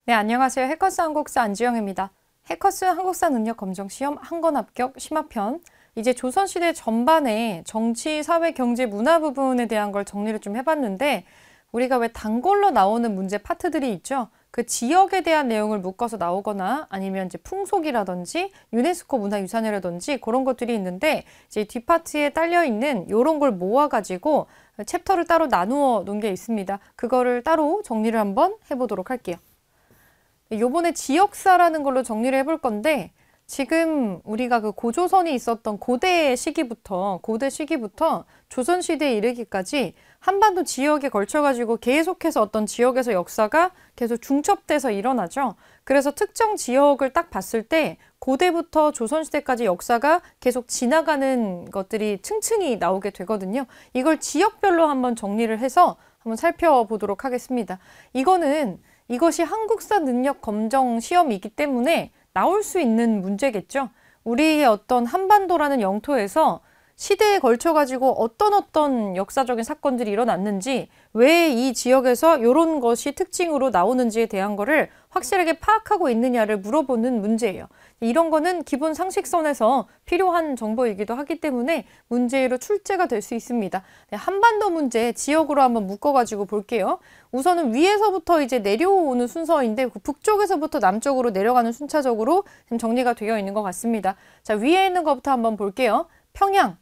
네, 안녕하세요. 해커스 한국사 안지영입니다. 해커스 한국사 능력 검정 시험 한 권 합격 심화편. 이제 조선시대 전반의 정치, 사회, 경제, 문화 부분에 대한 걸 정리를 좀 해봤는데, 우리가 왜 단골로 나오는 문제 파트들이 있죠? 그 지역에 대한 내용을 묶어서 나오거나 아니면 이제 풍속이라든지 유네스코 문화유산이라든지 그런 것들이 있는데, 이제 뒷파트에 딸려 있는 이런 걸 모아가지고 챕터를 따로 나누어 놓은 게 있습니다. 그거를 따로 정리를 한번 해보도록 할게요. 요번에 지역사라는 걸로 정리를 해볼 건데, 지금 우리가 그 고조선이 있었던 고대 시기부터 조선시대에 이르기까지 한반도 지역에 걸쳐가지고 계속해서 어떤 지역에서 역사가 계속 중첩돼서 일어나죠. 그래서 특정 지역을 딱 봤을 때 고대부터 조선시대까지 역사가 계속 지나가는 것들이 층층이 나오게 되거든요. 이걸 지역별로 한번 정리를 해서 한번 살펴보도록 하겠습니다. 이것이 한국사 능력 검정 시험이기 때문에 나올 수 있는 문제겠죠. 우리의 어떤 한반도라는 영토에서 시대에 걸쳐가지고 어떤 역사적인 사건들이 일어났는지, 왜 이 지역에서 이런 것이 특징으로 나오는지에 대한 거를 확실하게 파악하고 있느냐를 물어보는 문제예요. 이런 거는 기본 상식선에서 필요한 정보이기도 하기 때문에 문제로 출제가 될 수 있습니다. 네, 한반도 문제 지역으로 한번 묶어가지고 볼게요. 우선은 위에서부터 이제 내려오는 순서인데, 그 북쪽에서부터 남쪽으로 내려가는 순차적으로 지금 정리가 되어 있는 것 같습니다. 자, 위에 있는 것부터 한번 볼게요. 평양.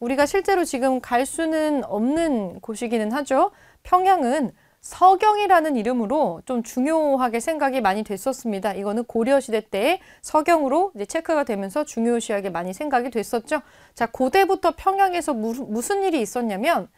우리가 실제로 지금 갈 수는 없는 곳이기는 하죠. 평양은 서경이라는 이름으로 좀 중요하게 생각이 많이 됐었습니다. 이거는 고려시대 때 서경으로 이제 체크가 되면서 중요시하게 많이 생각이 됐었죠. 자, 고대부터 평양에서 무슨 일이 있었냐면,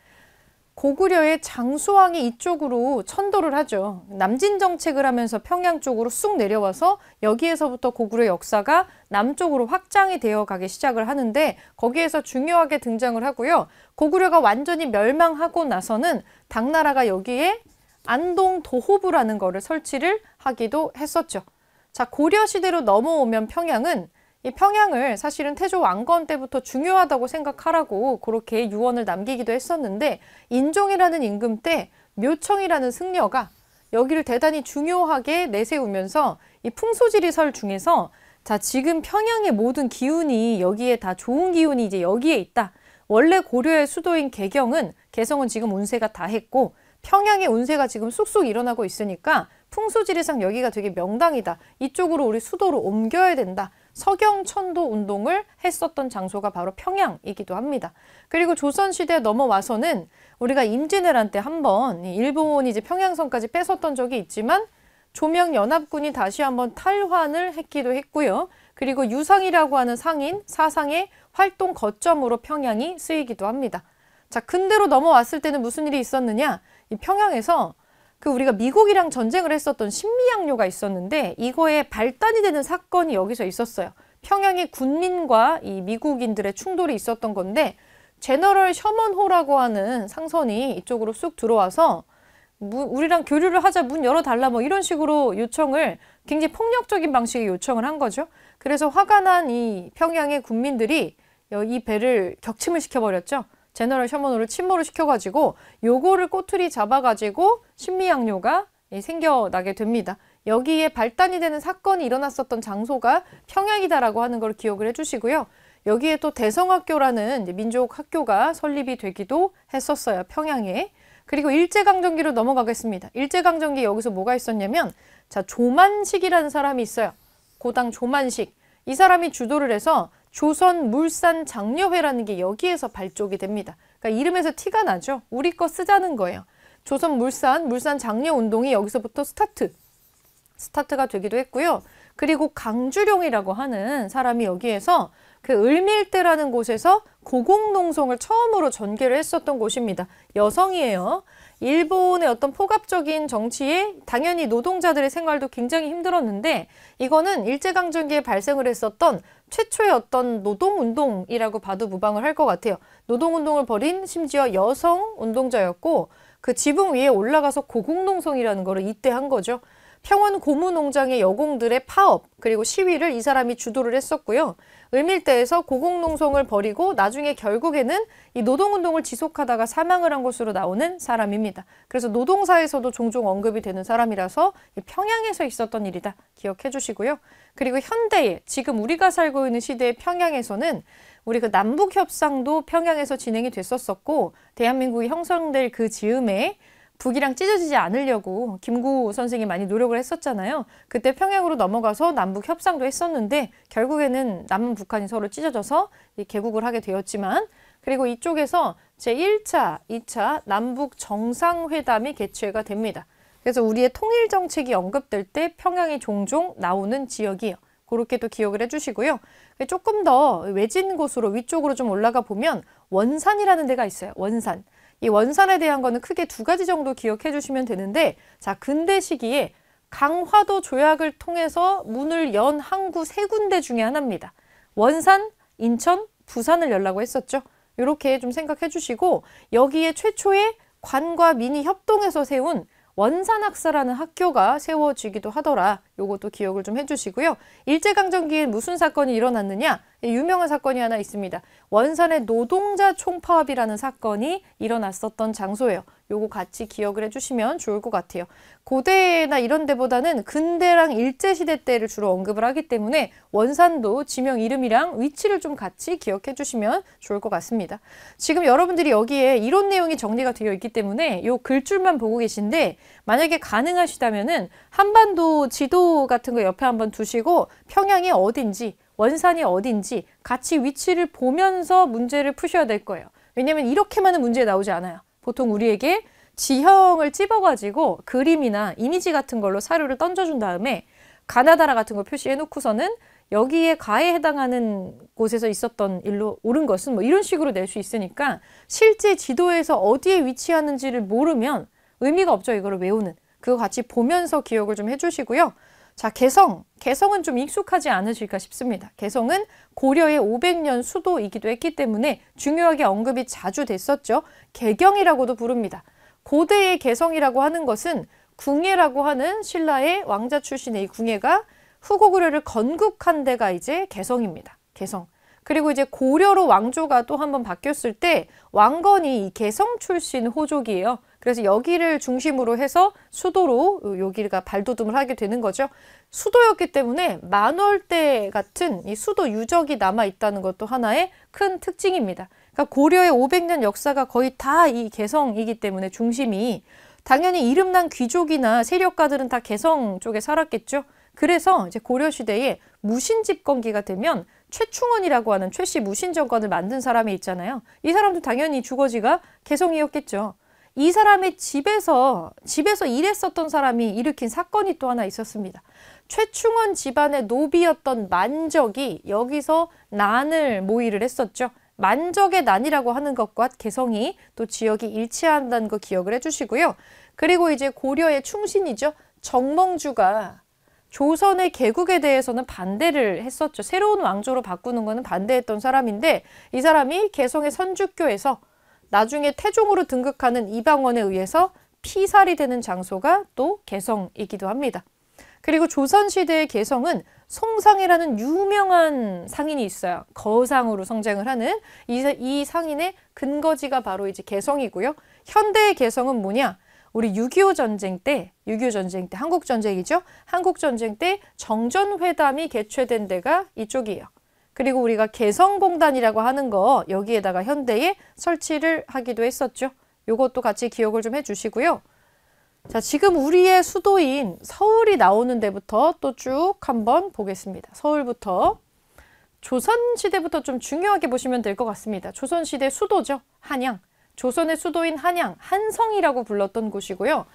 고구려의 장수왕이 이쪽으로 천도를 하죠. 남진 정책을 하면서 평양 쪽으로 쑥 내려와서 여기에서부터 고구려 역사가 남쪽으로 확장이 되어 가기 시작을 하는데, 거기에서 중요하게 등장을 하고요. 고구려가 완전히 멸망하고 나서는 당나라가 여기에 안동 도호부라는 거를 설치를 하기도 했었죠. 자, 고려 시대로 넘어오면 이 평양을 사실은 태조 왕건 때부터 중요하다고 생각하라고 그렇게 유언을 남기기도 했었는데, 인종이라는 임금 때 묘청이라는 승려가 여기를 대단히 중요하게 내세우면서 이 풍소지리설 중에서, 자, 지금 평양의 모든 기운이 여기에 다 좋은 기운이 이제 여기에 있다. 원래 고려의 수도인 개성은 지금 운세가 다 했고 평양의 운세가 지금 쑥쑥 일어나고 있으니까 풍수지리상 여기가 되게 명당이다. 이쪽으로 우리 수도로 옮겨야 된다. 서경천도 운동을 했었던 장소가 바로 평양이기도 합니다. 그리고 조선시대에 넘어와서는 우리가 임진왜란 때 한번 일본이 이제 평양성까지 뺏었던 적이 있지만, 조명연합군이 다시 한번 탈환을 했기도 했고요. 그리고 유상이라고 하는 사상의 활동 거점으로 평양이 쓰이기도 합니다. 자, 근대로 넘어왔을 때는 무슨 일이 있었느냐? 이 평양에서 우리가 미국이랑 전쟁을 했었던 신미양요가 있었는데, 이거에 발단이 되는 사건이 여기서 있었어요. 평양의 군민과 이 미국인들의 충돌이 있었던 건데, 제너럴 셔먼호라고 하는 상선이 이쪽으로 쑥 들어와서 우리랑 교류를 하자, 문 열어달라, 뭐 이런 식으로 요청을, 굉장히 폭력적인 방식의 요청을 한 거죠. 그래서 화가 난 이 평양의 군민들이 이 배를 격침을 시켜버렸죠. 제너럴 셔먼호를 침몰을 시켜가지고 요거를 꼬투리 잡아가지고 신미양요가 생겨나게 됩니다. 여기에 발단이 되는 사건이 일어났었던 장소가 평양이다라고 하는 걸 기억을 해주시고요. 여기에 또 대성학교라는 민족 학교가 설립이 되기도 했었어요, 평양에. 그리고 일제강점기로 넘어가겠습니다. 일제강점기 여기서 뭐가 있었냐면, 자, 조만식이라는 사람이 있어요. 고당 조만식. 이 사람이 주도를 해서 조선물산장려회라는 게 여기에서 발족이 됩니다. 그러니까 이름에서 티가 나죠. 우리 거 쓰자는 거예요. 물산장려운동이 여기서부터 스타트가 되기도 했고요. 그리고 강주룡이라고 하는 사람이 여기에서 그 을밀대라는 곳에서 고공농성을 처음으로 전개를 했었던 곳입니다. 여성이에요. 일본의 어떤 포갑적인 정치에 당연히 노동자들의 생활도 굉장히 힘들었는데, 이거는 일제강점기에 발생을 했었던 최초의 어떤 노동운동이라고 봐도 무방을 할 것 같아요. 노동운동을 벌인 심지어 여성 운동자였고, 그 지붕 위에 올라가서 고공농성이라는 거를 이때 한 거죠. 평원 고무농장의 여공들의 파업 그리고 시위를 이 사람이 주도를 했었고요. 을밀대에서 고공농성을 벌이고 나중에 결국에는 이 노동운동을 지속하다가 사망을 한 것으로 나오는 사람입니다. 그래서 노동사에서도 종종 언급이 되는 사람이라서 평양에서 있었던 일이다 기억해 주시고요. 그리고 현대에 지금 우리가 살고 있는 시대의 평양에서는 우리 그 남북협상도 평양에서 진행이 됐었었고 대한민국이 형성될 그 즈음에 북이랑 찢어지지 않으려고 김구 선생이 많이 노력을 했었잖아요. 그때 평양으로 넘어가서 남북 협상도 했었는데 결국에는 남북한이 서로 찢어져서 개국을 하게 되었지만 그리고 이쪽에서 제1차, 2차 남북 정상회담이 개최가 됩니다. 그래서 우리의 통일 정책이 언급될 때 평양이 종종 나오는 지역이에요. 그렇게 또 기억을 해주시고요. 조금 더 외진 곳으로 위쪽으로 좀 올라가 보면 원산이라는 데가 있어요. 원산. 이 원산에 대한 거는 크게 두 가지 정도 기억해 주시면 되는데 자 근대 시기에 강화도 조약을 통해서 문을 연 항구 세 군데 중에 하나입니다. 원산, 인천, 부산을 열라고 했었죠. 이렇게 좀 생각해 주시고 여기에 최초의 관과 민이 협동해서 세운 원산학사라는 학교가 세워지기도 하더라. 요것도 기억을 좀 해주시고요. 일제강점기에 무슨 사건이 일어났느냐? 유명한 사건이 하나 있습니다. 원산의 노동자 총파업이라는 사건이 일어났었던 장소예요. 요거 같이 기억을 해주시면 좋을 것 같아요. 고대나 이런 데보다는 근대랑 일제시대 때를 주로 언급을 하기 때문에 원산도 지명 이름이랑 위치를 좀 같이 기억해 주시면 좋을 것 같습니다. 지금 여러분들이 여기에 이론 내용이 정리가 되어 있기 때문에 요 글줄만 보고 계신데 만약에 가능하시다면은 한반도 지도 같은 거 옆에 한번 두시고 평양이 어딘지 원산이 어딘지 같이 위치를 보면서 문제를 푸셔야 될 거예요. 왜냐면 이렇게만은 문제 나오지 않아요. 보통 우리에게 지형을 찝어가지고 그림이나 이미지 같은 걸로 사료를 던져준 다음에 가나다라 같은 거 표시해 놓고서는 여기에 가에 해당하는 곳에서 있었던 일로 옳은 것은 뭐 이런 식으로 낼 수 있으니까 실제 지도에서 어디에 위치하는지를 모르면 의미가 없죠. 이거를 외우는. 그거 같이 보면서 기억을 좀 해주시고요. 자, 개성은 좀 익숙하지 않으실까 싶습니다. 개성은 고려의 500년 수도이기도 했기 때문에 중요하게 언급이 자주 됐었죠. 개경이라고도 부릅니다. 고대의 개성이라고 하는 것은 궁예라고 하는 신라의 왕자 출신의 이 궁예가 후고구려를 건국한 데가 이제 개성입니다. 개성. 그리고 이제 고려로 왕조가 또 한번 바뀌었을 때 왕건이 이 개성 출신 호족이에요. 그래서 여기를 중심으로 해서 수도로 여기가 발돋움을 하게 되는 거죠. 수도였기 때문에 만월대 같은 이 수도 유적이 남아있다는 것도 하나의 큰 특징입니다. 그러니까 고려의 500년 역사가 거의 다 이 개성이기 때문에 중심이 당연히 이름난 귀족이나 세력가들은 다 개성 쪽에 살았겠죠. 그래서 이제 고려시대에 무신집권기가 되면 최충원이라고 하는 최씨 무신정권을 만든 사람이 있잖아요. 이 사람도 당연히 주거지가 개성이었겠죠. 이 사람의 집에서 일했었던 사람이 일으킨 사건이 또 하나 있었습니다. 최충원 집안의 노비였던 만적이 여기서 난을 모의를 했었죠. 만적의 난이라고 하는 것과 개성이 또 지역이 일치한다는 거 기억을 해주시고요. 그리고 이제 고려의 충신이죠. 정몽주가 조선의 개국에 대해서는 반대를 했었죠. 새로운 왕조로 바꾸는 거는 반대했던 사람인데 이 사람이 개성의 선주교에서 나중에 태종으로 등극하는 이방원에 의해서 피살이 되는 장소가 또 개성이기도 합니다. 그리고 조선시대의 개성은 송상이라는 유명한 상인이 있어요. 거상으로 성장을 하는 이 상인의 근거지가 바로 이제 개성이고요. 현대의 개성은 뭐냐? 우리 6.25 전쟁 때 한국전쟁이죠. 한국전쟁 때 정전회담이 개최된 데가 이쪽이에요. 그리고 우리가 개성공단이라고 하는 거 여기에다가 현대에 설치를 하기도 했었죠. 요것도 같이 기억을 좀 해주시고요. 자, 지금 우리의 수도인 서울이 나오는 데부터 또 쭉 한번 보겠습니다. 서울부터 조선시대부터 좀 중요하게 보시면 될 것 같습니다. 조선시대 수도죠. 한양. 조선의 수도인 한양, 한성이라고 불렀던 곳이고요.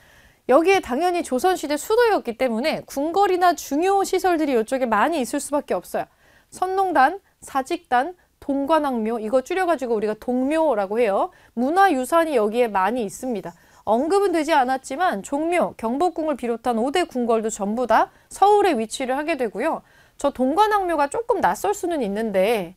여기에 당연히 조선시대 수도였기 때문에 궁궐이나 중요 시설들이 이쪽에 많이 있을 수밖에 없어요. 선농단, 사직단, 동관왕묘, 이거 줄여가지고 우리가 동묘라고 해요. 문화유산이 여기에 많이 있습니다. 언급은 되지 않았지만 종묘, 경복궁을 비롯한 5대 궁궐도 전부 다 서울에 위치를 하게 되고요. 저 동관왕묘가 조금 낯설 수는 있는데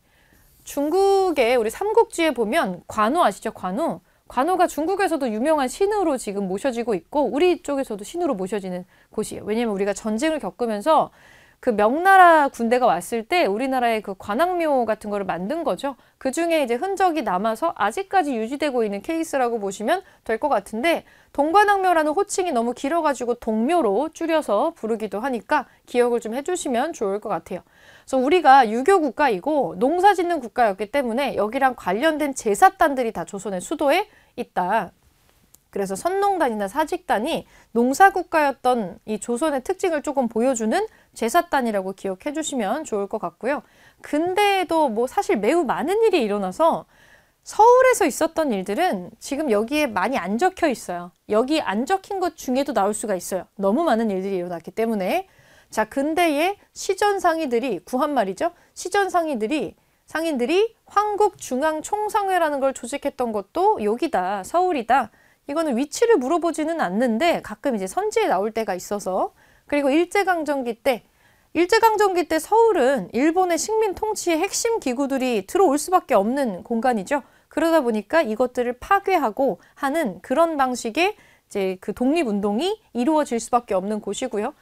중국의 우리 삼국지에 보면 관우 아시죠? 관우 관우가 중국에서도 유명한 신으로 지금 모셔지고 있고 우리 쪽에서도 신으로 모셔지는 곳이에요. 왜냐면 우리가 전쟁을 겪으면서 그 명나라 군대가 왔을 때 우리나라의 그 관악묘 같은 거를 만든 거죠. 그 중에 이제 흔적이 남아서 아직까지 유지되고 있는 케이스라고 보시면 될 것 같은데 동관악묘라는 호칭이 너무 길어가지고 동묘로 줄여서 부르기도 하니까 기억을 좀 해주시면 좋을 것 같아요. 그래서 우리가 유교 국가이고 농사 짓는 국가였기 때문에 여기랑 관련된 제사단들이 다 조선의 수도에 있다. 그래서 선농단이나 사직단이 농사국가였던 이 조선의 특징을 조금 보여주는 제사단이라고 기억해 주시면 좋을 것 같고요. 근데도 뭐 사실 매우 많은 일이 일어나서 서울에서 있었던 일들은 지금 여기에 많이 안 적혀 있어요. 여기 안 적힌 것 중에도 나올 수가 있어요. 너무 많은 일들이 일어났기 때문에. 자, 근대의 시전 상의들이 구한 말이죠. 시전 상의들이 상인들이 황국중앙총상회라는 걸 조직했던 것도 여기다, 서울이다. 이거는 위치를 물어보지는 않는데 가끔 이제 선지에 나올 때가 있어서. 그리고 일제강점기 때 서울은 일본의 식민 통치의 핵심 기구들이 들어올 수밖에 없는 공간이죠. 그러다 보니까 이것들을 파괴하고 하는 그런 방식의 이제 그 독립운동이 이루어질 수밖에 없는 곳이고요.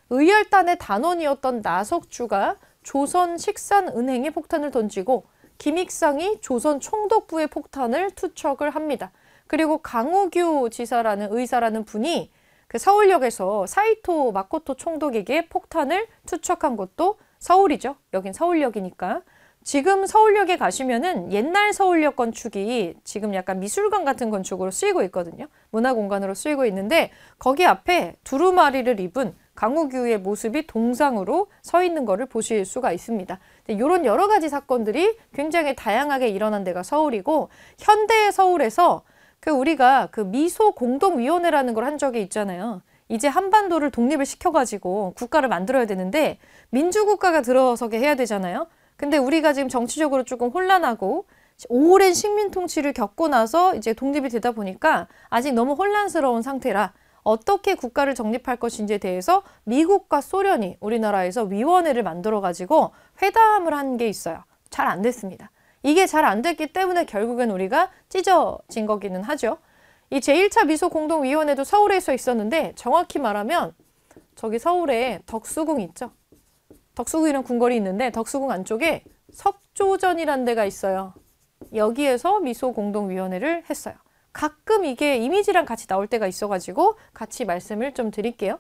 의열단의 단원이었던 나석주가 조선 식산은행에 폭탄을 던지고 김익상이 조선 총독부에 폭탄을 투척을 합니다. 그리고 강우규 지사라는 의사라는 분이 그 서울역에서 사이토 마코토 총독에게 폭탄을 투척한 곳도 서울이죠. 여긴 서울역이니까. 지금 서울역에 가시면은 옛날 서울역 건축이 지금 약간 미술관 같은 건축으로 쓰이고 있거든요. 문화공간으로 쓰이고 있는데 거기 앞에 두루마리를 입은 강우규의 모습이 동상으로 서 있는 거를 보실 수가 있습니다. 이런 여러 가지 사건들이 굉장히 다양하게 일어난 데가 서울이고 현대의 서울에서 우리가 그 미소 공동위원회라는 걸 한 적이 있잖아요. 이제 한반도를 독립을 시켜가지고 국가를 만들어야 되는데 민주국가가 들어서게 해야 되잖아요. 근데 우리가 지금 정치적으로 조금 혼란하고 오랜 식민 통치를 겪고 나서 이제 독립이 되다 보니까 아직 너무 혼란스러운 상태라 어떻게 국가를 정립할 것인지에 대해서 미국과 소련이 우리나라에서 위원회를 만들어가지고 회담을 한 게 있어요. 잘 안 됐습니다. 이게 잘 안 됐기 때문에 결국엔 우리가 찢어진 거기는 하죠. 이 제1차 미소공동위원회도 서울에서 있었는데 정확히 말하면 저기 서울에 덕수궁 있죠. 덕수궁이랑 궁궐이 있는데 덕수궁 안쪽에 석조전이라는 데가 있어요. 여기에서 미소공동위원회를 했어요. 가끔 이게 이미지랑 같이 나올 때가 있어가지고 같이 말씀을 좀 드릴게요.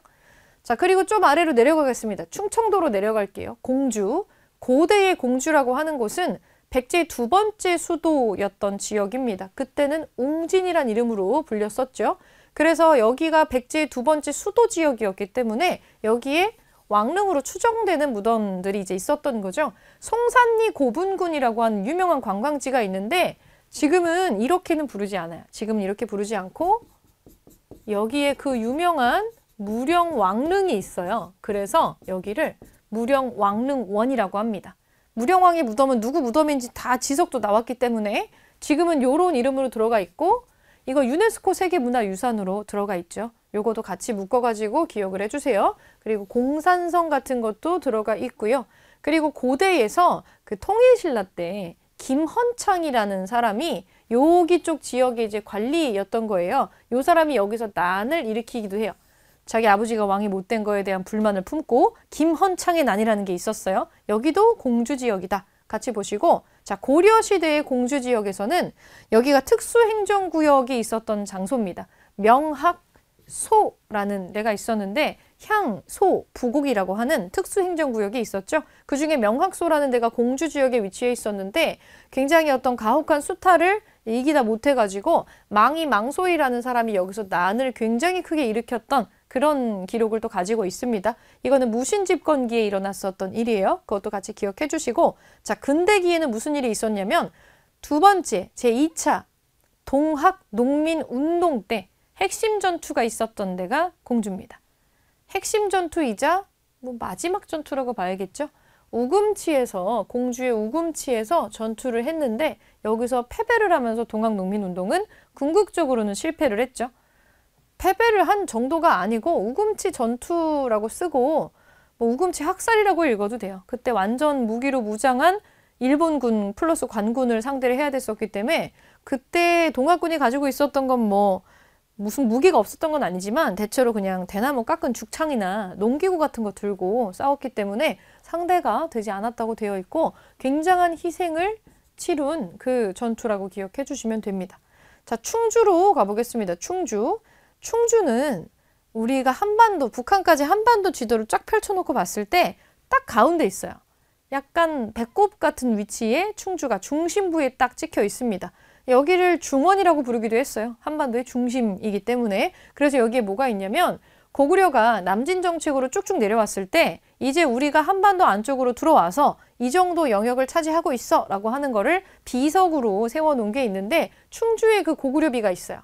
자, 그리고 좀 아래로 내려가겠습니다. 충청도로 내려갈게요. 공주. 고대의 공주라고 하는 곳은 백제의 두 번째 수도였던 지역입니다. 그때는 웅진이란 이름으로 불렸었죠. 그래서 여기가 백제의 두 번째 수도 지역이었기 때문에 여기에 왕릉으로 추정되는 무덤들이 이제 있었던 거죠. 송산리 고분군이라고 하는 유명한 관광지가 있는데 지금은 이렇게는 부르지 않아요. 지금은 이렇게 부르지 않고 여기에 그 유명한 무령왕릉이 있어요. 그래서 여기를 무령왕릉원이라고 합니다. 무령왕의 무덤은 누구 무덤인지 다 지석도 나왔기 때문에 지금은 요런 이름으로 들어가 있고 이거 유네스코 세계문화유산으로 들어가 있죠. 요거도 같이 묶어가지고 기억을 해주세요. 그리고 공산성 같은 것도 들어가 있고요. 그리고 고대에서 그 통일신라 때 김헌창이라는 사람이 여기 쪽 지역의 이제 관리였던 거예요. 요 사람이 여기서 난을 일으키기도 해요. 자기 아버지가 왕이 못된 거에 대한 불만을 품고 김헌창의 난이라는 게 있었어요. 여기도 공주지역이다. 같이 보시고 자 고려시대의 공주지역에서는 여기가 특수행정구역이 있었던 장소입니다. 명학소라는 데가 있었는데 향, 소, 부곡이라고 하는 특수행정구역이 있었죠. 그중에 명학소라는 데가 공주지역에 위치해 있었는데 굉장히 어떤 가혹한 수탈을 이기다 못해가지고 망이 망소이라는 사람이 여기서 난을 굉장히 크게 일으켰던 그런 기록을 또 가지고 있습니다. 이거는 무신집권기에 일어났었던 일이에요. 그것도 같이 기억해 주시고 자 근대기에는 무슨 일이 있었냐면 두 번째 제2차 동학농민운동 때 핵심 전투가 있었던 데가 공주입니다. 핵심 전투이자 뭐 마지막 전투라고 봐야겠죠. 우금치에서 공주의 우금치에서 전투를 했는데 여기서 패배를 하면서 동학농민운동은 궁극적으로는 실패를 했죠. 패배를 한 정도가 아니고 우금치 전투라고 쓰고 뭐 우금치 학살이라고 읽어도 돼요. 그때 완전 무기로 무장한 일본군 플러스 관군을 상대를 해야 됐었기 때문에 그때 동학군이 가지고 있었던 건 뭐 무슨 무기가 없었던 건 아니지만 대체로 그냥 대나무 깎은 죽창이나 농기구 같은 거 들고 싸웠기 때문에 상대가 되지 않았다고 되어 있고 굉장한 희생을 치룬 그 전투라고 기억해 주시면 됩니다. 자, 충주로 가보겠습니다. 충주. 충주는 우리가 한반도, 북한까지 한반도 지도를 쫙 펼쳐놓고 봤을 때 딱 가운데 있어요. 약간 배꼽 같은 위치에 충주가 중심부에 딱 찍혀 있습니다. 여기를 중원이라고 부르기도 했어요. 한반도의 중심이기 때문에. 그래서 여기에 뭐가 있냐면 고구려가 남진 정책으로 쭉쭉 내려왔을 때 이제 우리가 한반도 안쪽으로 들어와서 이 정도 영역을 차지하고 있어 라고 하는 거를 비석으로 세워놓은 게 있는데 충주에 그 고구려비가 있어요.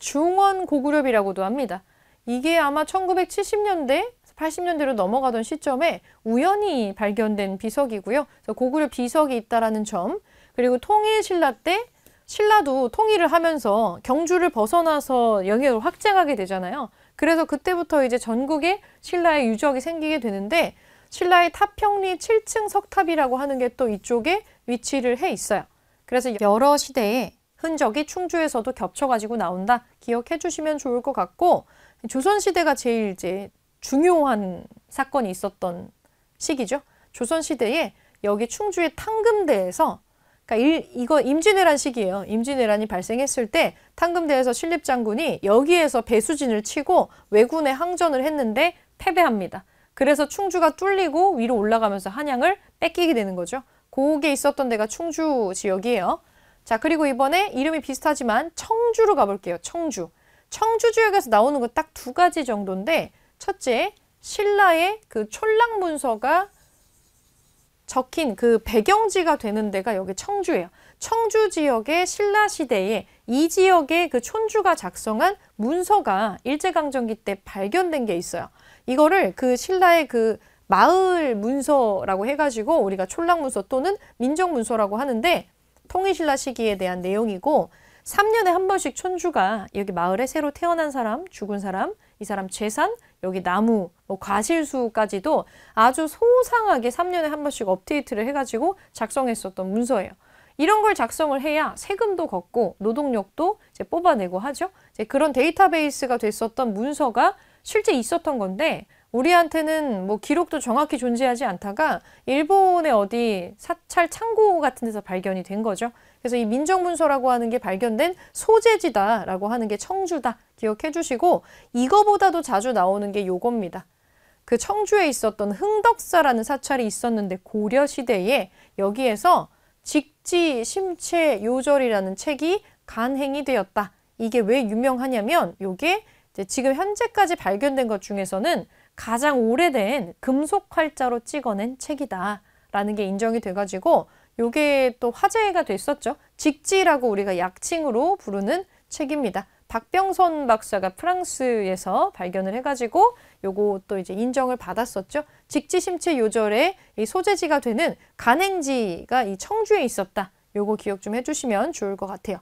중원 고구려비라고도 합니다. 이게 아마 1970년대, 80년대로 넘어가던 시점에 우연히 발견된 비석이고요. 그래서 고구려 비석이 있다라는 점, 그리고 통일신라 때 신라도 통일을 하면서 경주를 벗어나서 영역을 확장하게 되잖아요. 그래서 그때부터 이제 전국에 신라의 유적이 생기게 되는데 신라의 탑평리 7층 석탑이라고 하는 게 또 이쪽에 위치를 해 있어요. 그래서 여러 시대의 흔적이 충주에서도 겹쳐가지고 나온다. 기억해 주시면 좋을 것 같고 조선시대가 제일 이제 중요한 사건이 있었던 시기죠. 조선시대에 여기 충주의 탕금대에서 그러니까 이거 임진왜란 시기예요. 임진왜란이 발생했을 때 탕금대에서 신립장군이 여기에서 배수진을 치고 왜군에 항전을 했는데 패배합니다. 그래서 충주가 뚫리고 위로 올라가면서 한양을 뺏기게 되는 거죠. 그게 있었던 데가 충주 지역이에요. 자, 그리고 이번에 이름이 비슷하지만 청주로 가볼게요. 청주. 청주 지역에서 나오는 거 딱 두 가지 정도인데 첫째, 신라의 그 촐랑문서가 적힌 그 배경지가 되는 데가 여기 청주예요. 청주 지역의 신라 시대에 이 지역의 그 촌주가 작성한 문서가 일제강점기 때 발견된 게 있어요. 이거를 그 신라의 그 마을 문서라고 해가지고 우리가 촐랑문서 또는 민정문서라고 하는데 통일신라 시기에 대한 내용이고 3년에 한 번씩 촌주가 여기 마을에 새로 태어난 사람, 죽은 사람, 이 사람 재산, 여기 나무, 뭐 과실수까지도 아주 소상하게 3년에 한 번씩 업데이트를 해가지고 작성했었던 문서예요. 이런 걸 작성을 해야 세금도 걷고 노동력도 이제 뽑아내고 하죠. 이제 그런 데이터베이스가 됐었던 문서가 실제 있었던 건데 우리한테는 뭐 기록도 정확히 존재하지 않다가 일본의 어디 사찰 창고 같은 데서 발견이 된 거죠. 그래서 이 민정문서라고 하는 게 발견된 소재지다라고 하는 게 청주다. 기억해 주시고 이거보다도 자주 나오는 게 요겁니다. 그 청주에 있었던 흥덕사라는 사찰이 있었는데 고려시대에 여기에서 직지 심체 요절이라는 책이 간행이 되었다. 이게 왜 유명하냐면 요게 이제 지금 현재까지 발견된 것 중에서는 가장 오래된 금속 활자로 찍어낸 책이다 라는 게 인정이 돼가지고 요게 또 화제가 됐었죠. 직지라고 우리가 약칭으로 부르는 책입니다. 박병선 박사가 프랑스에서 발견을 해가지고 요거 또 이제 인정을 받았었죠. 직지심체 요절의 이 소재지가 되는 간행지가 이 청주에 있었다. 요거 기억 좀 해주시면 좋을 것 같아요.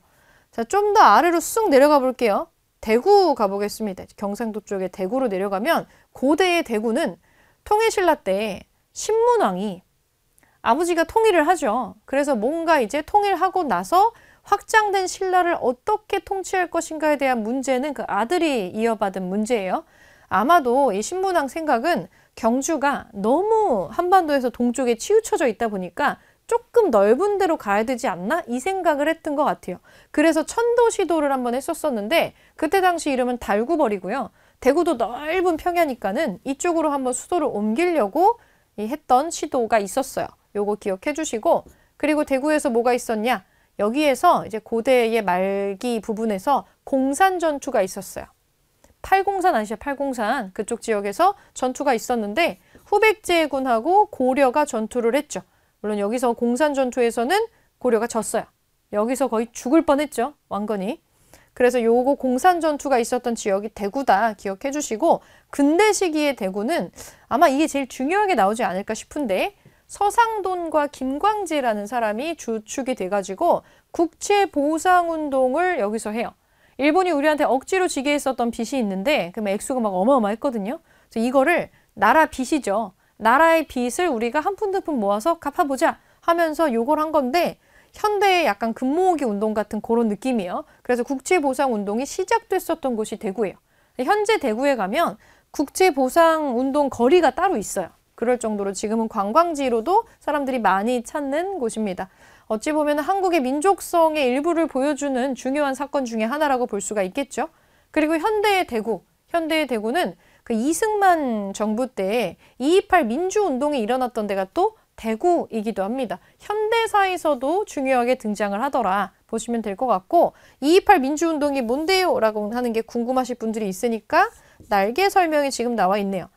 자, 좀 더 아래로 쑥 내려가 볼게요. 대구 가보겠습니다. 경상도 쪽에 대구로 내려가면 고대의 대구는 통일신라 때 신문왕이 아버지가 통일을 하죠. 그래서 뭔가 이제 통일하고 나서 확장된 신라를 어떻게 통치할 것인가에 대한 문제는 그 아들이 이어받은 문제예요. 아마도 이 신문왕 생각은 경주가 너무 한반도에서 동쪽에 치우쳐져 있다 보니까 조금 넓은 데로 가야 되지 않나? 이 생각을 했던 것 같아요. 그래서 천도 시도를 한번 했었었는데 그때 당시 이름은 달구벌이고요. 대구도 넓은 평야니까는 이쪽으로 한번 수도를 옮기려고 했던 시도가 있었어요. 요거 기억해 주시고 그리고 대구에서 뭐가 있었냐? 여기에서 이제 고대의 말기 부분에서 공산 전투가 있었어요. 팔공산 아시죠? 팔공산 그쪽 지역에서 전투가 있었는데 후백제군하고 고려가 전투를 했죠. 물론 여기서 공산 전투에서는 고려가 졌어요. 여기서 거의 죽을 뻔했죠. 왕건이. 그래서 요거 공산 전투가 있었던 지역이 대구다 기억해 주시고 근대 시기의 대구는 아마 이게 제일 중요하게 나오지 않을까 싶은데 서상돈과 김광재라는 사람이 주축이 돼가지고 국채보상운동을 여기서 해요. 일본이 우리한테 억지로 지게 했었던 빚이 있는데 그 액수가 막 어마어마했거든요. 그래서 이거를 나라 빚이죠. 나라의 빚을 우리가 한 푼 두 푼 모아서 갚아보자 하면서 요걸 한 건데 현대의 약간 금모으기 운동 같은 그런 느낌이에요. 그래서 국제보상 운동이 시작됐었던 곳이 대구예요. 현재 대구에 가면 국제보상 운동 거리가 따로 있어요. 그럴 정도로 지금은 관광지로도 사람들이 많이 찾는 곳입니다. 어찌 보면 한국의 민족성의 일부를 보여주는 중요한 사건 중에 하나라고 볼 수가 있겠죠. 그리고 현대의 대구는 그 이승만 정부 때 2.28 민주운동이 일어났던 데가 또 대구이기도 합니다. 현대사에서도 중요하게 등장을 하더라 보시면 될 것 같고 2.28 민주운동이 뭔데요? 라고 하는 게 궁금하실 분들이 있으니까 날개 설명이 지금 나와 있네요.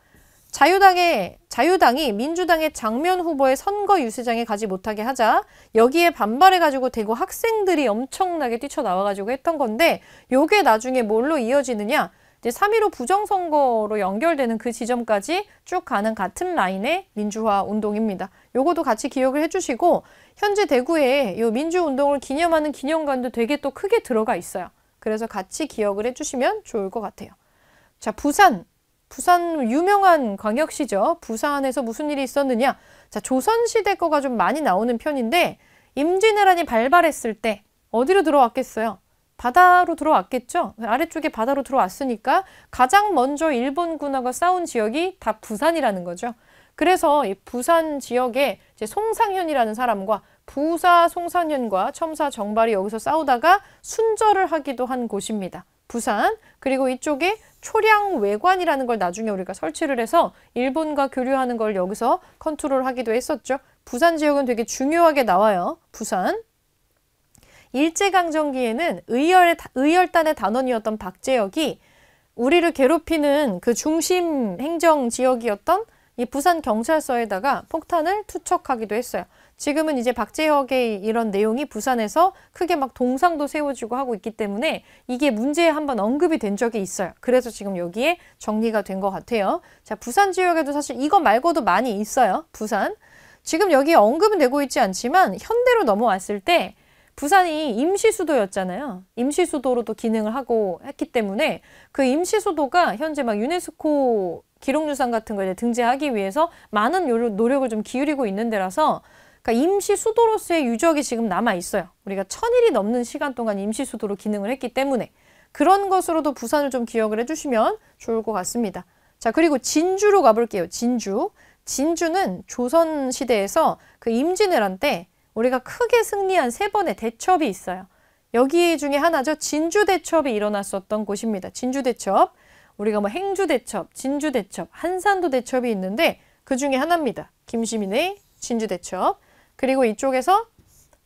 자유당이 민주당의 장면 후보의 선거 유세장에 가지 못하게 하자 여기에 반발해가지고 대구 학생들이 엄청나게 뛰쳐나와가지고 했던 건데 요게 나중에 뭘로 이어지느냐 이제 3.15 부정선거로 연결되는 그 지점까지 쭉 가는 같은 라인의 민주화 운동입니다. 요거도 같이 기억을 해주시고 현재 대구에 요 민주운동을 기념하는 기념관도 되게 또 크게 들어가 있어요. 그래서 같이 기억을 해주시면 좋을 것 같아요. 자, 부산 유명한 광역시죠. 부산에서 무슨 일이 있었느냐. 자, 조선시대 거가 좀 많이 나오는 편인데 임진왜란이 발발했을 때 어디로 들어왔겠어요? 바다로 들어왔겠죠. 아래쪽에 바다로 들어왔으니까 가장 먼저 일본군하고 싸운 지역이 다 부산이라는 거죠. 그래서 이 부산 지역에 이제 송상현이라는 사람과 부사 송상현과 첨사 정발이 여기서 싸우다가 순절을 하기도 한 곳입니다. 부산. 그리고 이쪽에 초량외관이라는 걸 나중에 우리가 설치를 해서 일본과 교류하는 걸 여기서 컨트롤하기도 했었죠. 부산 지역은 되게 중요하게 나와요. 부산. 일제강점기에는 의열단의 단원이었던 박재혁이 우리를 괴롭히는 그 중심 행정 지역이었던 이 부산 경찰서에다가 폭탄을 투척하기도 했어요. 지금은 이제 박재혁의 이런 내용이 부산에서 크게 막 동상도 세워지고 하고 있기 때문에 이게 문제에 한번 언급이 된 적이 있어요. 그래서 지금 여기에 정리가 된 것 같아요. 자, 부산 지역에도 사실 이거 말고도 많이 있어요. 부산. 지금 여기에 언급은 되고 있지 않지만 현대로 넘어왔을 때 부산이 임시수도였잖아요. 임시수도로도 기능을 하고 했기 때문에 그 임시수도가 현재 막 유네스코 기록유산 같은 걸 등재하기 위해서 많은 노력을 좀 기울이고 있는 데라서 그러니까 임시수도로서의 유적이 지금 남아있어요. 우리가 1000일이 넘는 시간 동안 임시수도로 기능을 했기 때문에 그런 것으로도 부산을 좀 기억을 해주시면 좋을 것 같습니다. 자, 그리고 진주로 가볼게요. 진주는 조선시대에서 그 임진왜란 때 우리가 크게 승리한 3번의 대첩이 있어요. 여기 중에 하나죠. 진주대첩이 일어났었던 곳입니다. 진주대첩. 우리가 뭐 행주대첩, 진주대첩, 한산도대첩이 있는데 그 중에 하나입니다. 김시민의 진주대첩. 그리고 이쪽에서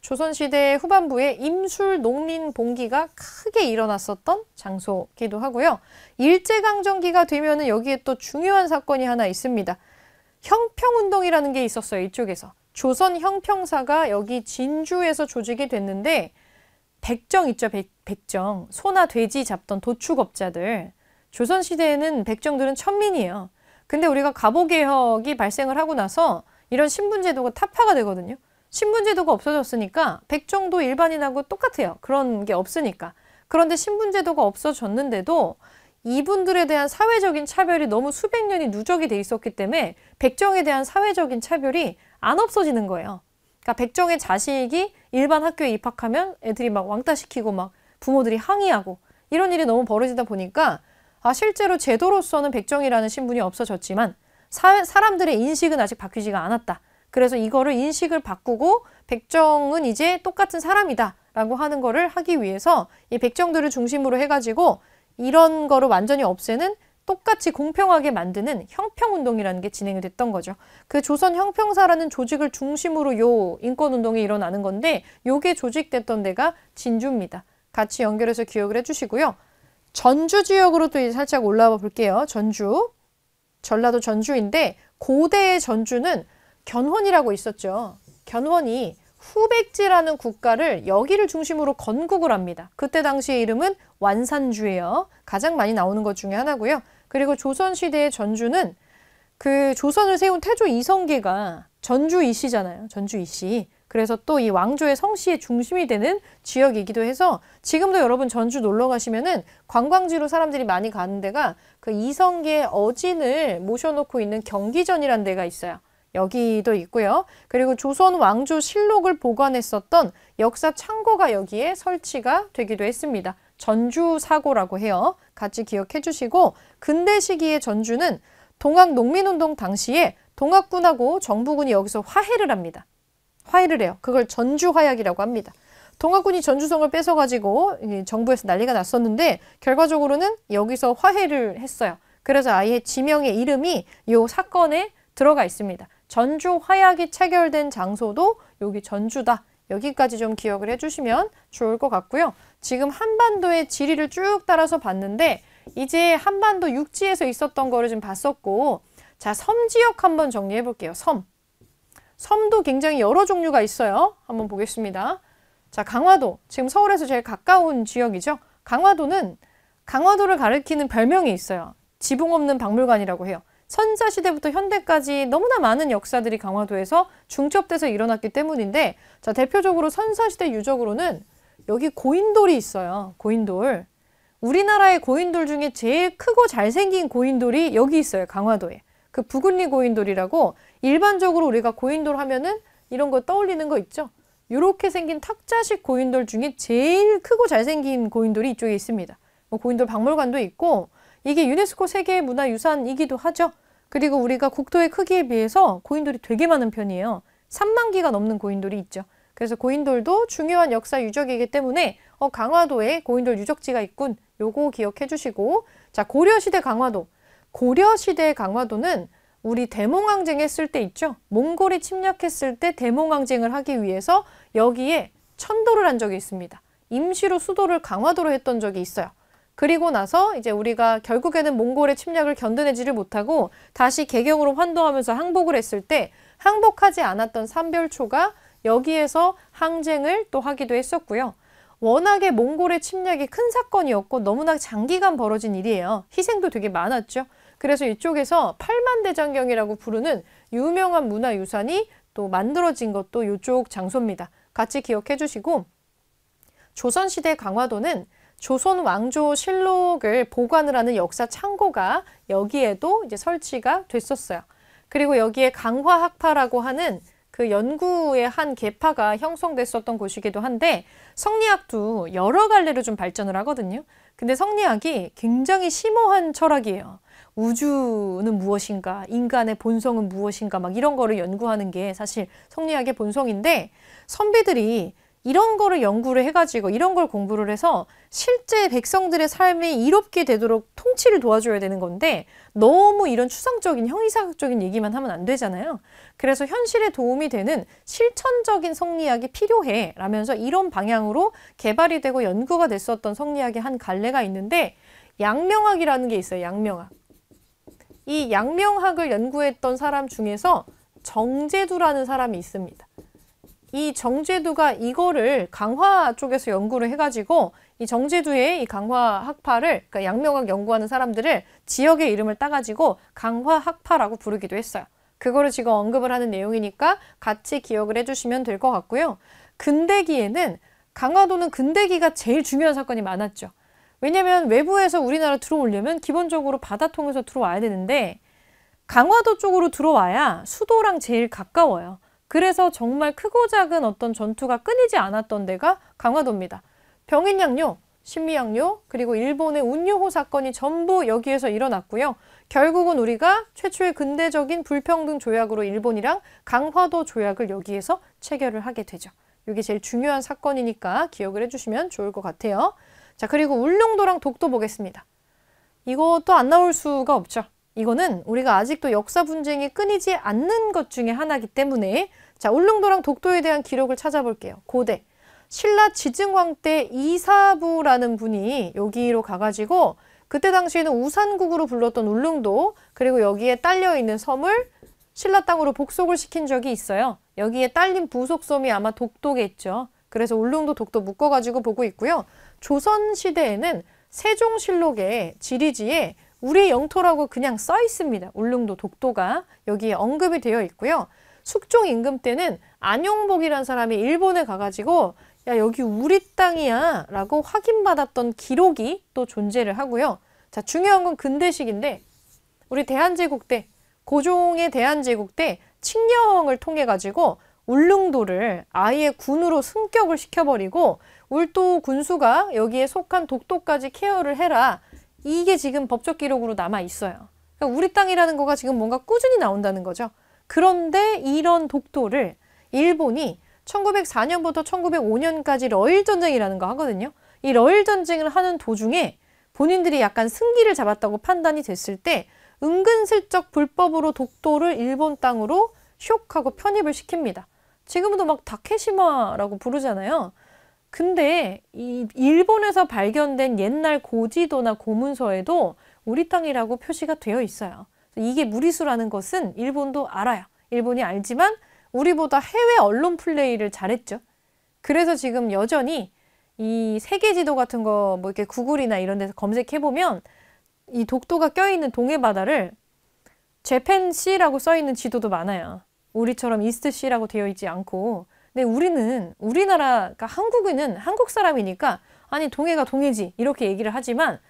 조선시대 후반부에 임술농린봉기가 크게 일어났었던 장소기도 하고요. 일제강점기가 되면은 여기에 또 중요한 사건이 하나 있습니다. 형평운동이라는 게 있었어요. 이쪽에서. 조선 형평사가 여기 진주에서 조직이 됐는데 백정 있죠. 백정. 소나 돼지 잡던 도축업자들. 조선시대에는 백정들은 천민이에요. 근데 우리가 갑오개혁이 발생을 하고 나서 이런 신분제도가 타파가 되거든요. 신분제도가 없어졌으니까 백정도 일반인하고 똑같아요. 그런 게 없으니까. 그런데 신분제도가 없어졌는데도 이분들에 대한 사회적인 차별이 너무 수백 년이 누적이 돼 있었기 때문에 백정에 대한 사회적인 차별이 안 없어지는 거예요. 그러니까 백정의 자식이 일반 학교에 입학하면 애들이 막 왕따시키고 막 부모들이 항의하고 이런 일이 너무 벌어지다 보니까 실제로 제도로서는 백정이라는 신분이 없어졌지만 사람들의 인식은 아직 바뀌지가 않았다. 그래서 이거를 인식을 바꾸고 백정은 이제 똑같은 사람이다 라고 하는 거를 하기 위해서 이 백정들을 중심으로 해가지고 이런 거를 완전히 없애는 똑같이 공평하게 만드는 형평운동이라는 게 진행이 됐던 거죠. 그 조선 형평사라는 조직을 중심으로 요 인권운동이 일어나는 건데 요게 조직됐던 데가 진주입니다. 같이 연결해서 기억을 해주시고요. 전주 지역으로 또 이제 살짝 올라와 볼게요. 전주. 전라도 전주인데 고대의 전주는 견훤이라고 있었죠. 견훤이 후백지라는 국가를 여기를 중심으로 건국을 합니다. 그때 당시의 이름은 완산주예요. 가장 많이 나오는 것 중에 하나고요. 그리고 조선시대의 전주는 그 조선을 세운 태조 이성계가 전주 이씨잖아요. 전주 이씨. 그래서 또 이 왕조의 성씨의 중심이 되는 지역이기도 해서 지금도 여러분 전주 놀러 가시면은 관광지로 사람들이 많이 가는 데가 그 이성계의 어진을 모셔놓고 있는 경기전이라는 데가 있어요. 여기도 있고요. 그리고 조선 왕조 실록을 보관했었던 역사 창고가 여기에 설치가 되기도 했습니다. 전주사고라고 해요. 같이 기억해 주시고, 근대 시기의 전주는 동학 농민운동 당시에 동학군하고 정부군이 여기서 화해를 합니다. 화해를 해요. 그걸 전주화약이라고 합니다. 동학군이 전주성을 뺏어가지고 정부에서 난리가 났었는데 결과적으로는 여기서 화해를 했어요. 그래서 아예 지명의 이름이 이 사건에 들어가 있습니다. 전주 화약이 체결된 장소도 여기 전주다. 여기까지 좀 기억을 해주시면 좋을 것 같고요. 지금 한반도의 지리를 쭉 따라서 봤는데 이제 한반도 육지에서 있었던 거를 좀 봤었고, 자, 섬 지역 한번 정리해 볼게요. 섬도 굉장히 여러 종류가 있어요. 한번 보겠습니다. 자, 강화도. 지금 서울에서 제일 가까운 지역이죠. 강화도를 가리키는 별명이 있어요. 지붕 없는 박물관이라고 해요. 선사시대부터 현대까지 너무나 많은 역사들이 강화도에서 중첩돼서 일어났기 때문인데, 자, 대표적으로 선사시대 유적으로는 여기 고인돌이 있어요. 고인돌. 우리나라의 고인돌 중에 제일 크고 잘생긴 고인돌이 여기 있어요. 강화도에. 그 부근리 고인돌이라고, 일반적으로 우리가 고인돌 하면은 이런 거 떠올리는 거 있죠? 이렇게 생긴 탁자식 고인돌 중에 제일 크고 잘생긴 고인돌이 이쪽에 있습니다. 뭐 고인돌 박물관도 있고, 이게 유네스코 세계문화유산이기도 하죠. 그리고 우리가 국토의 크기에 비해서 고인돌이 되게 많은 편이에요. 3만 기가 넘는 고인돌이 있죠. 그래서 고인돌도 중요한 역사 유적이기 때문에 강화도에 고인돌 유적지가 있군. 요거 기억해 주시고, 자, 고려시대 강화도. 고려시대 강화도는 우리 대몽항쟁 했을 때 있죠. 몽골이 침략했을 때 대몽항쟁을 하기 위해서 여기에 천도를 한 적이 있습니다. 임시로 수도를 강화도로 했던 적이 있어요. 그리고 나서 이제 우리가 결국에는 몽골의 침략을 견뎌내지를 못하고 다시 개경으로 환도하면서 항복을 했을 때 항복하지 않았던 삼별초가 여기에서 항쟁을 또 하기도 했었고요. 워낙에 몽골의 침략이 큰 사건이었고 너무나 장기간 벌어진 일이에요. 희생도 되게 많았죠. 그래서 이쪽에서 팔만대장경이라고 부르는 유명한 문화유산이 또 만들어진 것도 이쪽 장소입니다. 같이 기억해 주시고, 조선시대 강화도는 조선 왕조 실록을 보관을 하는 역사 창고가 여기에도 이제 설치가 됐었어요. 그리고 여기에 강화학파라고 하는 그 연구의 한 계파가 형성됐었던 곳이기도 한데, 성리학도 여러 갈래로 좀 발전을 하거든요. 근데 성리학이 굉장히 심오한 철학이에요. 우주는 무엇인가, 인간의 본성은 무엇인가, 막 이런 거를 연구하는 게 사실 성리학의 본성인데, 선비들이 이런 거를 연구를 해가지고 이런 걸 공부를 해서 실제 백성들의 삶이 이롭게 되도록 통치를 도와줘야 되는 건데, 너무 이런 추상적인 형이상학적인 얘기만 하면 안 되잖아요. 그래서 현실에 도움이 되는 실천적인 성리학이 필요해 라면서 이런 방향으로 개발이 되고 연구가 됐었던 성리학의 한 갈래가 있는데, 양명학이라는 게 있어요. 양명학. 이 양명학을 연구했던 사람 중에서 정제두라는 사람이 있습니다. 이 정제두가 이거를 강화 쪽에서 연구를 해가지고 이 정제두의 이 강화 학파를, 그러니까 양명학 연구하는 사람들을 지역의 이름을 따가지고 강화 학파라고 부르기도 했어요. 그거를 지금 언급을 하는 내용이니까 같이 기억을 해주시면 될 것 같고요. 근대기에는, 강화도는 근대기가 제일 중요한 사건이 많았죠. 왜냐면 외부에서 우리나라 들어오려면 기본적으로 바다 통해서 들어와야 되는데, 강화도 쪽으로 들어와야 수도랑 제일 가까워요. 그래서 정말 크고 작은 어떤 전투가 끊이지 않았던 데가 강화도입니다. 병인양요, 신미양요, 그리고 일본의 운유호 사건이 전부 여기에서 일어났고요. 결국은 우리가 최초의 근대적인 불평등 조약으로 일본이랑 강화도 조약을 여기에서 체결을 하게 되죠. 이게 제일 중요한 사건이니까 기억을 해주시면 좋을 것 같아요. 자, 그리고 울릉도랑 독도 보겠습니다. 이것도 안 나올 수가 없죠. 이거는 우리가 아직도 역사 분쟁이 끊이지 않는 것 중에 하나이기 때문에, 자, 울릉도랑 독도에 대한 기록을 찾아볼게요. 고대. 신라 지증왕 때 이사부라는 분이 여기로 가가지고 그때 당시에는 우산국으로 불렀던 울릉도, 그리고 여기에 딸려있는 섬을 신라 땅으로 복속을 시킨 적이 있어요. 여기에 딸린 부속섬이 아마 독도겠죠. 그래서 울릉도, 독도 묶어가지고 보고 있고요. 조선시대에는 세종실록의 지리지에 우리의 영토라고 그냥 써 있습니다. 울릉도, 독도가 여기에 언급이 되어 있고요. 숙종 임금 때는 안용복이라는 사람이 일본에 가가지고 야, 여기 우리 땅이야 라고 확인받았던 기록이 또 존재를 하고요. 자, 중요한 건 근대식인데, 우리 대한제국 때, 고종의 대한제국 때 칙령을 통해 가지고 울릉도를 아예 군으로 승격을 시켜버리고 울도 군수가 여기에 속한 독도까지 케어를 해라. 이게 지금 법적 기록으로 남아 있어요. 그러니까 우리 땅이라는 거가 지금 뭔가 꾸준히 나온다는 거죠. 그런데 이런 독도를 일본이 1904년부터 1905년까지 러일 전쟁이라는 거 하거든요. 이 러일 전쟁을 하는 도중에 본인들이 약간 승기를 잡았다고 판단이 됐을 때 은근슬쩍 불법으로 독도를 일본 땅으로 쇽하고 편입을 시킵니다. 지금도 막 다케시마라고 부르잖아요. 근데 이 일본에서 발견된 옛날 고지도나 고문서에도 우리 땅이라고 표시가 되어 있어요. 이게 무리수라는 것은 일본도 알아요. 일본이 알지만 우리보다 해외 언론 플레이를 잘했죠. 그래서 지금 여전히 이 세계 지도 같은 거 뭐 이렇게 구글이나 이런 데서 검색해보면 이 독도가 껴있는 동해바다를 재팬시라고 써있는 지도도 많아요. 우리처럼 이스트시라고 되어 있지 않고. 근데 우리나라가 한국인은 한국 사람이니까 아니 동해가 동해지 이렇게 얘기를 하지만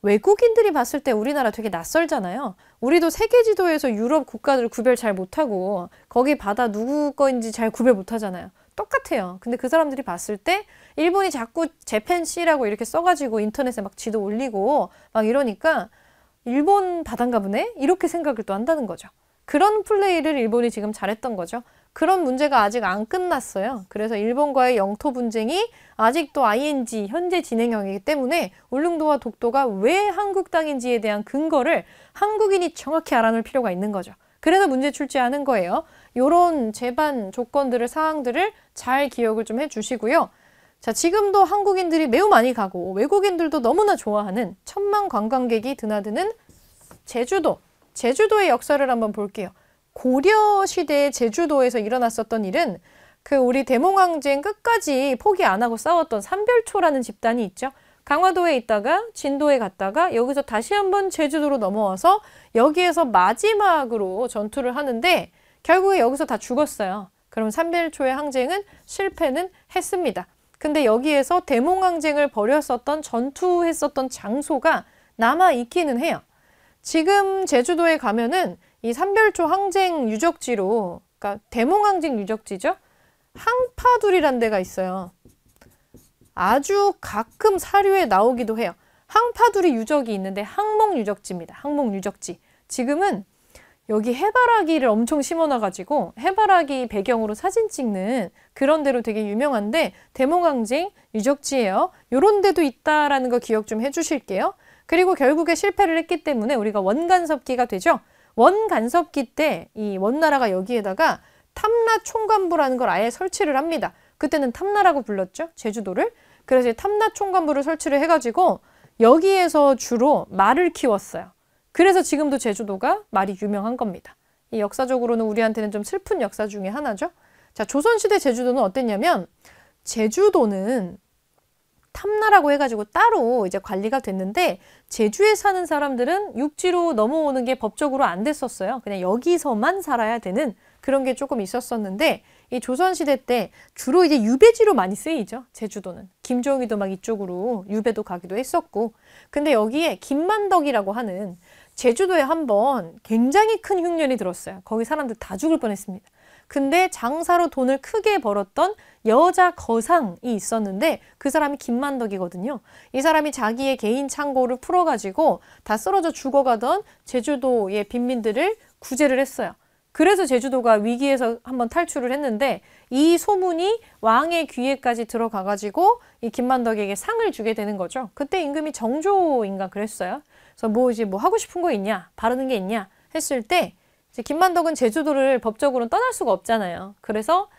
외국인들이 봤을 때 우리나라 되게 낯설잖아요. 우리도 세계 지도에서 유럽 국가들 구별 잘 못하고 거기 바다 누구 거인지 잘 구별 못하잖아요. 똑같아요. 근데 그 사람들이 봤을 때 일본이 자꾸 재팬시라고 이렇게 써가지고 인터넷에 막 지도 올리고 막 이러니까 일본 바다인가 보네? 이렇게 생각을 또 한다는 거죠. 그런 플레이를 일본이 지금 잘했던 거죠. 그런 문제가 아직 안 끝났어요. 그래서 일본과의 영토 분쟁이 아직도 ING, 현재 진행형이기 때문에 울릉도와 독도가 왜 한국 땅인지에 대한 근거를 한국인이 정확히 알아놓을 필요가 있는 거죠. 그래서 문제 출제하는 거예요. 이런 제반 조건들을, 사항들을 잘 기억을 좀 해주시고요. 자, 지금도 한국인들이 매우 많이 가고 외국인들도 너무나 좋아하는 천만 관광객이 드나드는 제주도. 제주도의 역사를 한번 볼게요. 고려시대 제주도에서 일어났었던 일은 우리 대몽항쟁 끝까지 포기 안 하고 싸웠던 삼별초라는 집단이 있죠. 강화도에 있다가 진도에 갔다가 여기서 다시 한번 제주도로 넘어와서 여기에서 마지막으로 전투를 하는데 결국에 여기서 다 죽었어요. 그럼 삼별초의 항쟁은 실패는 했습니다. 근데 여기에서 대몽항쟁을 벌였었던 전투했었던 장소가 남아있기는 해요. 지금 제주도에 가면은 이 삼별초 항쟁 유적지로, 그러니까 대몽항쟁 유적지죠? 항파둘이라는 데가 있어요. 아주 가끔 사료에 나오기도 해요. 항파둘이 유적이 있는데 항목 유적지입니다. 항목 유적지. 지금은 여기 해바라기를 엄청 심어놔가지고 해바라기 배경으로 사진 찍는 그런 데로 되게 유명한데 대몽항쟁 유적지예요. 요런 데도 있다라는 거 기억 좀 해주실게요. 그리고 결국에 실패를 했기 때문에 우리가 원간섭기가 되죠. 원간섭기 때 이 원나라가 여기에다가 탐라 총관부라는 걸 아예 설치를 합니다. 그때는 탐라라고 불렀죠. 제주도를. 그래서 탐라 총관부를 설치를 해가지고 여기에서 주로 말을 키웠어요. 그래서 지금도 제주도가 말이 유명한 겁니다. 이 역사적으로는 우리한테는 좀 슬픈 역사 중에 하나죠. 자, 조선시대 제주도는 어땠냐면 제주도는 탐나라고 해가지고 따로 이제 관리가 됐는데 제주에 사는 사람들은 육지로 넘어오는 게 법적으로 안 됐었어요. 그냥 여기서만 살아야 되는 그런 게 조금 있었었는데 이 조선시대 때 주로 이제 유배지로 많이 쓰이죠. 제주도는. 김종희도 막 이쪽으로 유배도 가기도 했었고 근데 여기에 김만덕이라고 하는 제주도에 한번 굉장히 큰 흉년이 들었어요. 거기 사람들 다 죽을 뻔했습니다. 근데 장사로 돈을 크게 벌었던 여자 거상이 있었는데 그 사람이 김만덕이거든요. 이 사람이 자기의 개인 창고를 풀어가지고 다 쓰러져 죽어가던 제주도의 빈민들을 구제를 했어요. 그래서 제주도가 위기에서 한번 탈출을 했는데 이 소문이 왕의 귀에까지 들어가가지고 이 김만덕에게 상을 주게 되는 거죠. 그때 임금이 정조인가 그랬어요. 그래서 뭐 이제 뭐 하고 싶은 거 있냐, 바르는 게 있냐 했을 때 이제 김만덕은 제주도를 법적으로는 떠날 수가 없잖아요. 그래서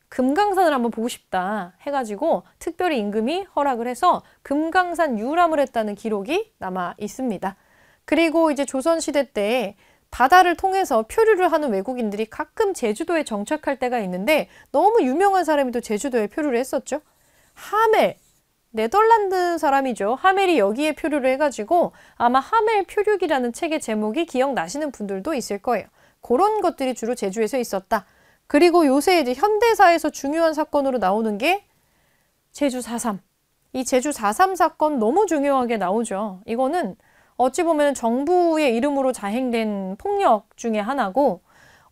금강산을 한번 보고 싶다 해가지고 특별히 임금이 허락을 해서 금강산 유람을 했다는 기록이 남아 있습니다. 그리고 이제 조선시대 때 바다를 통해서 표류를 하는 외국인들이 가끔 제주도에 정착할 때가 있는데 너무 유명한 사람이 또 제주도에 표류를 했었죠. 하멜, 네덜란드 사람이죠. 하멜이 여기에 표류를 해가지고 아마 하멜 표류기라는 책의 제목이 기억나시는 분들도 있을 거예요. 그런 것들이 주로 제주에서 있었다. 그리고 요새 이제 현대사에서 중요한 사건으로 나오는 게 제주 4.3. 이 제주 4.3 사건 너무 중요하게 나오죠. 이거는 어찌 보면 정부의 이름으로 자행된 폭력 중에 하나고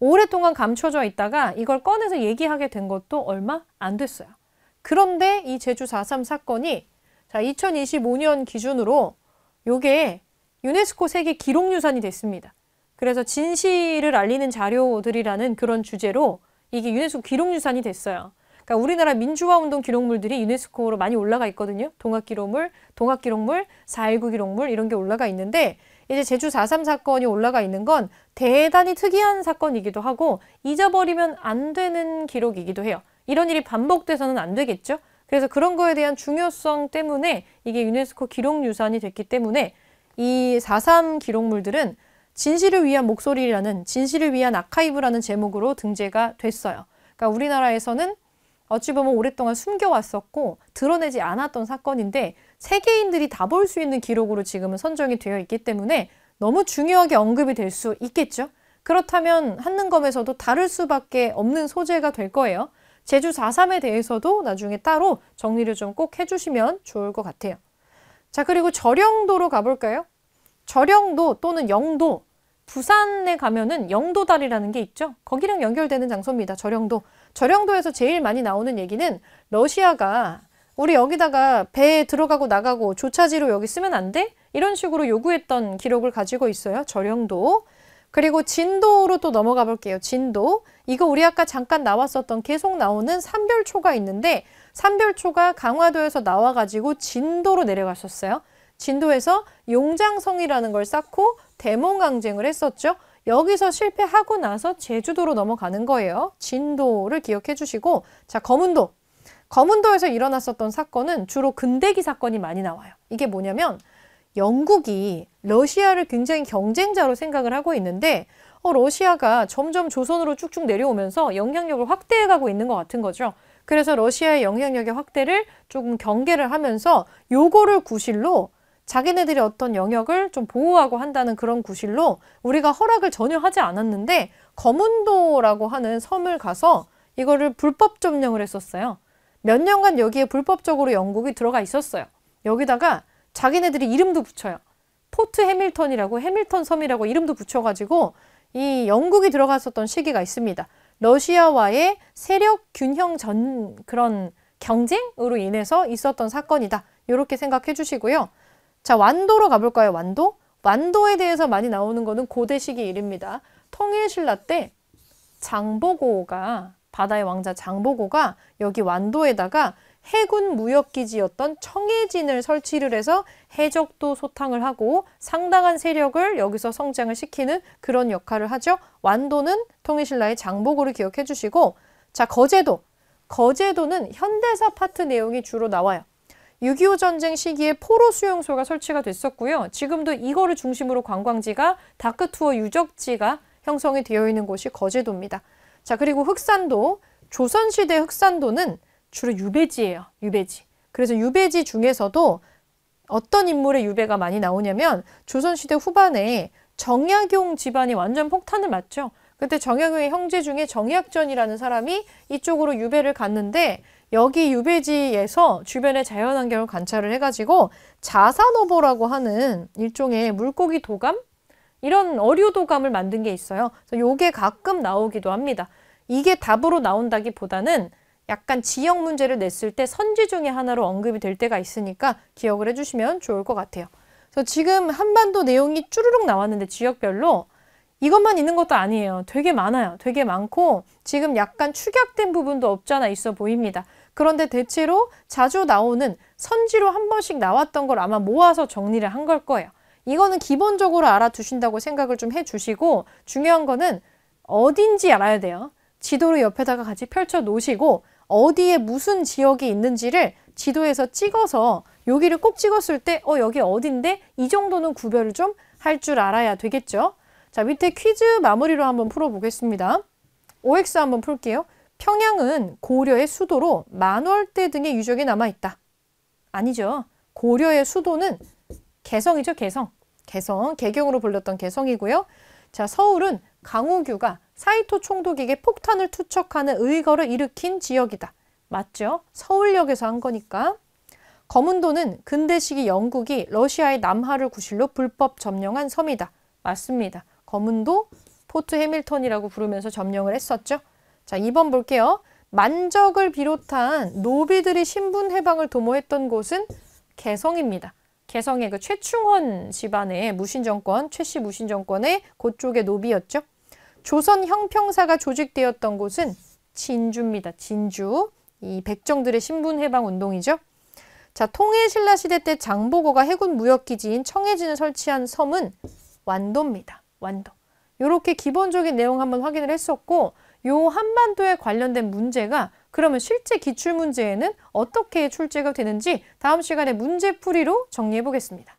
오랫동안 감춰져 있다가 이걸 꺼내서 얘기하게 된 것도 얼마 안 됐어요. 그런데 이 제주 4.3 사건이 자, 2025년 기준으로 요게 유네스코 세계 기록유산이 됐습니다. 그래서 진실을 알리는 자료들이라는 그런 주제로 이게 유네스코 기록유산이 됐어요. 그러니까 우리나라 민주화운동 기록물들이 유네스코로 많이 올라가 있거든요. 동학기록물, 4.19 기록물 이런 게 올라가 있는데 이제 제주 4.3 사건이 올라가 있는 건 대단히 특이한 사건이기도 하고 잊어버리면 안 되는 기록이기도 해요. 이런 일이 반복돼서는 안 되겠죠. 그래서 그런 거에 대한 중요성 때문에 이게 유네스코 기록유산이 됐기 때문에 이 4.3 기록물들은 진실을 위한 목소리라는 진실을 위한 아카이브라는 제목으로 등재가 됐어요. 그러니까 우리나라에서는 어찌 보면 오랫동안 숨겨왔었고 드러내지 않았던 사건인데 세계인들이 다 볼 수 있는 기록으로 지금은 선정이 되어 있기 때문에 너무 중요하게 언급이 될 수 있겠죠. 그렇다면 한능검에서도 다를 수밖에 없는 소재가 될 거예요. 제주 4.3에 대해서도 나중에 따로 정리를 좀 꼭 해주시면 좋을 것 같아요. 자, 그리고 절영도로 가볼까요? 절영도 또는 영도, 부산에 가면은 영도다리라는 게 있죠. 거기랑 연결되는 장소입니다. 절영도. 절영도에서 제일 많이 나오는 얘기는 러시아가 우리 여기다가 배에 들어가고 나가고 조차지로 여기 쓰면 안 돼? 이런 식으로 요구했던 기록을 가지고 있어요. 절영도. 그리고 진도로 또 넘어가 볼게요. 진도. 이거 우리 아까 잠깐 나왔었던 계속 나오는 삼별초가 있는데 삼별초가 강화도에서 나와가지고 진도로 내려갔었어요. 진도에서 용장성이라는 걸 쌓고 대몽항쟁을 했었죠. 여기서 실패하고 나서 제주도로 넘어가는 거예요. 진도를 기억해 주시고 자, 검은도. 검은도에서 일어났었던 사건은 주로 근대기 사건이 많이 나와요. 이게 뭐냐면 영국이 러시아를 굉장히 경쟁자로 생각을 하고 있는데 러시아가 점점 조선으로 쭉쭉 내려오면서 영향력을 확대해가고 있는 것 같은 거죠. 그래서 러시아의 영향력의 확대를 조금 경계를 하면서 요거를 구실로 자기네들이 어떤 영역을 좀 보호하고 한다는 그런 구실로 우리가 허락을 전혀 하지 않았는데 검은도라고 하는 섬을 가서 이거를 불법 점령을 했었어요. 몇 년간 여기에 불법적으로 영국이 들어가 있었어요. 여기다가 자기네들이 이름도 붙여요. 포트 해밀턴이라고 해밀턴 섬이라고 이름도 붙여가지고 이 영국이 들어갔었던 시기가 있습니다. 러시아와의 세력 균형 그런 경쟁으로 인해서 있었던 사건이다. 이렇게 생각해 주시고요. 자, 완도로 가볼까요? 완도? 완도에 대해서 많이 나오는 거는 고대 시기 일입니다. 통일신라 때 장보고가 바다의 왕자 장보고가 여기 완도에다가 해군 무역기지였던 청해진을 설치를 해서 해적도 소탕을 하고 상당한 세력을 여기서 성장을 시키는 그런 역할을 하죠. 완도는 통일신라의 장보고를 기억해 주시고 자, 거제도. 거제도는 현대사 파트 내용이 주로 나와요. 6.25 전쟁 시기에 포로 수용소가 설치가 됐었고요. 지금도 이거를 중심으로 관광지가 다크투어 유적지가 형성이 되어 있는 곳이 거제도입니다. 자, 그리고 흑산도. 조선시대 흑산도는 주로 유배지예요. 유배지. 그래서 유배지 중에서도 어떤 인물의 유배가 많이 나오냐면 조선시대 후반에 정약용 집안이 완전 폭탄을 맞죠. 그때 정약용의 형제 중에 정약전이라는 사람이 이쪽으로 유배를 갔는데 여기 유배지에서 주변의 자연환경을 관찰을 해가지고 자산어보라고 하는 일종의 물고기 도감? 이런 어류 도감을 만든 게 있어요. 그래서 요게 가끔 나오기도 합니다. 이게 답으로 나온다기보다는 약간 지역 문제를 냈을 때 선지 중에 하나로 언급이 될 때가 있으니까 기억을 해주시면 좋을 것 같아요. 그래서 지금 한반도 내용이 쭈르륵 나왔는데 지역별로 이것만 있는 것도 아니에요. 되게 많아요. 되게 많고 지금 약간 축약된 부분도 없지 않아 있어 보입니다. 그런데 대체로 자주 나오는 선지로 한 번씩 나왔던 걸 아마 모아서 정리를 한 걸 거예요. 이거는 기본적으로 알아두신다고 생각을 좀 해주시고 중요한 거는 어딘지 알아야 돼요. 지도를 옆에다가 같이 펼쳐 놓으시고 어디에 무슨 지역이 있는지를 지도에서 찍어서 여기를 꼭 찍었을 때 여기 어딘데? 이 정도는 구별을 좀 할 줄 알아야 되겠죠. 자, 밑에 퀴즈 마무리로 한번 풀어보겠습니다. OX 한번 풀게요. 평양은 고려의 수도로 만월대 등의 유적이 남아있다. 아니죠. 고려의 수도는 개성이죠. 개성. 개경으로 불렸던 개성이고요. 자, 서울은 강우규가 사이토 총독에게 폭탄을 투척하는 의거를 일으킨 지역이다. 맞죠? 서울역에서 한 거니까. 검은도는 근대 시기 영국이 러시아의 남하를 구실로 불법 점령한 섬이다. 맞습니다. 검은도 포트 해밀턴이라고 부르면서 점령을 했었죠. 자, 2번 볼게요. 만적을 비롯한 노비들이 신분 해방을 도모했던 곳은 개성입니다. 개성의 그 최충헌 집안의 무신정권, 최씨 무신정권의 그쪽의 노비였죠. 조선 형평사가 조직되었던 곳은 진주입니다. 진주. 이 백정들의 신분 해방 운동이죠. 자, 통일신라 시대 때 장보고가 해군 무역기지인 청해진을 설치한 섬은 완도입니다. 완도. 이렇게 기본적인 내용 한번 확인을 했었고, 요 한반도에 관련된 문제가 그러면 실제 기출문제에는 어떻게 출제가 되는지 다음 시간에 문제풀이로 정리해 보겠습니다.